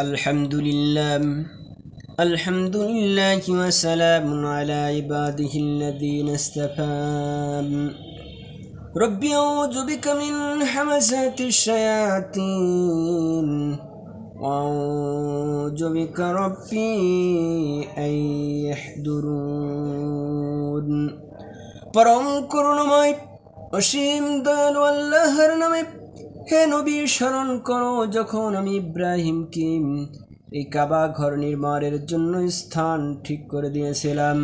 আলহামদুলিল্লাহ আলহামদুলিল্লাহ ওয়া সালামুন আলা ইবাদিহিল্লাযীনা ইসতাফা রব্বি আউযু বিকা মিন হামাযাতিশ শায়াতিন ওয়া আউযু বিকা রব্বি আন ইয়াহদুরুন। পরম করুণাময় অসীম দয়ালু আল্লাহর নামে হে নবী, স্মরণ করো যখন আমি ইব্রাহিমকে এই কাবা ঘর নির্মাণের জন্য স্থান ঠিক করে দিয়েছিলাম,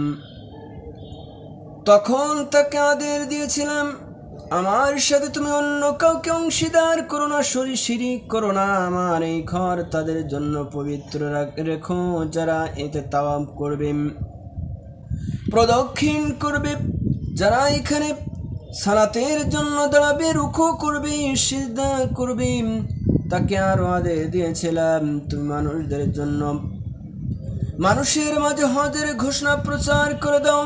তখন তাকে আদেশ দিয়েছিলাম, আমার সাথে তুমি অন্য কাউকে অংশীদার করো না, শিরিক করো না। আমার এই ঘর তাদের জন্য পবিত্র রেখো যারা এতে তাওয়াফ করবে, প্রদক্ষিণ করবে, যারা এখানে সালাতের জন্য দাঁড়াবে, রুকু করবে, সিজদা করবে। তাকে আরো আদেশ দিয়েছিলাম, তুমি মানুষের মাঝে হজের ঘোষণা প্রচার করে দাও,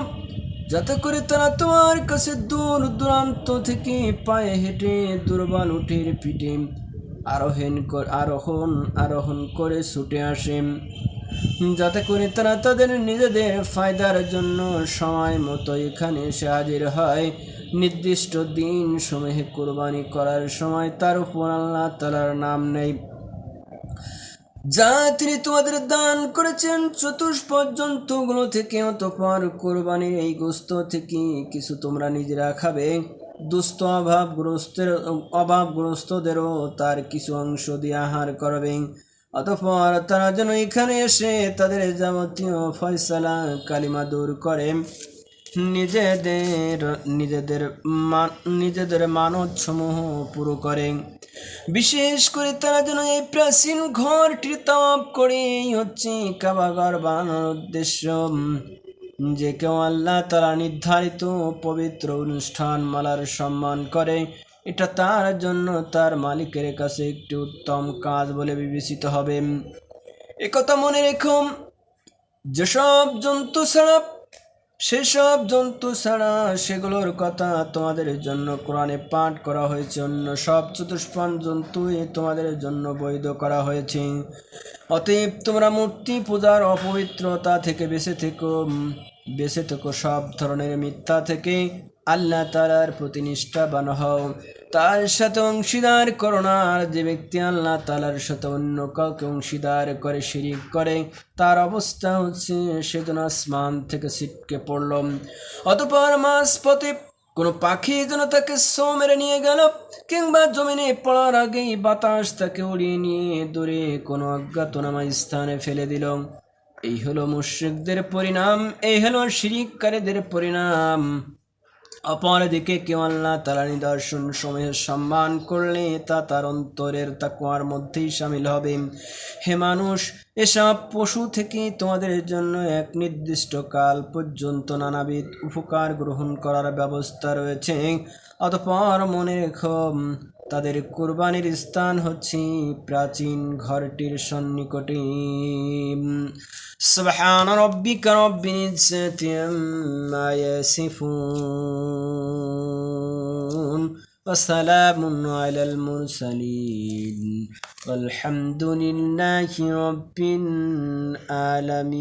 যাতে করে তারা তোমার কাছে দূর দূরান্ত থেকে পায়ে হেঁটে দুর্বল উটের পিঠে আরোহণ করে ছুটে আসে, যাতে করে তারা তাদের নিজেদের ফায়দার জন্য সময় মতো এখানে এসে হাজির হয়। নির্দিষ্ট দিন সমূহে কুরবানি করার সময় তার উপর আল্লাহ তাআলার নাম নেই, যা তিনি তোমাদের দান করেছেন চতুষ্পদ জন্তুগুলো থেকে। অতঃপর কুরবানির এই গোশত থেকে কিছু তোমরা নিজেরা খাবে, দুস্থ অভাবগ্রস্তদেরও তার কিছু অংশ দিয়ে আহার করবে। অতঃপর তারা যেন এখানে এসে তাদের যাবতীয় ফয়সালা কালিমা দূর করে নিজেদের মানদসমূহ পুরো করে। বিশেষ করে তারা যেন এই প্রাচীন ঘরটির তাওয়াফ করে, হচ্ছে কাবা ঘর বানানোর উদ্দেশ্য, যে কেউ আল্লাহ তাআলা নির্ধারিত পবিত্র অনুষ্ঠান মালার সম্মান করে, এটা তার জন্য তার মালিকের কাছে একটি উত্তম কাজ বলে বিবেচিত হবে। একথা মনে রেখো, সেসব জন্তু ছাড়া সেগুলোর কথা তোমাদের জন্য কোরআনে পাঠ করা হয়েছে, অন্য সব চতুষ্পদ জন্তু তোমাদের জন্য বৈধ করা হয়েছে। অতএব তোমরা মূর্তি পূজার অপবিত্রতা থেকে বেঁচে থেকো, সব ধরনের মিথ্যা থেকে আল্লাহ তাআলার প্রতি নিষ্ঠাবান হও, তার সাথে অংশীদার করো না। আর যে ব্যক্তি আল্লাহ তাআলার সাথে অন্য কাউকে অংশীদার করে, শিরিক করে, তার অবস্থা হচ্ছে সে যেন আসমান থেকে ছিটকে পড়ল। অতঃপর মাঝপথে কোনো পাখি যেন তাকে ছো মেরে নিয়ে গেল, কিংবা জমিনে পড়ার আগেই বাতাস তাকে উড়িয়ে নিয়ে দূরে কোনো অজ্ঞাতনামা স্থানে ফেলে দিল। এই হলো মুশরিকদের পরিণাম, এই হলো শিরিককারীদের পরিণাম। অপরদিকে কেউ আল্লাহ তাআলার নিদর্শন সমূহের সম্মান করলে তা তার অন্তরের তাকওয়ার মধ্যেই শামিল হবে। হে মানুষ, এসব পশু থেকে তোমাদের জন্য এক নির্দিষ্ট কাল পর্যন্ত নানাবিধ উপকার গ্রহণ করার ব্যবস্থা রয়েছে। অতঃপর মনে রেখো, তাদের কুরবানির স্থান হচ্ছে প্রাচীন ঘরটির সন্নিকটে। সুবহান রাব্বিকা রাব্বিল ইজ্জাতি আম্মা ইয়াসিফুন ওয়া সালামুন আলাল মুরসালিন ওয়ালহামদুলিল্লাহি রাব্বিল আলামিন।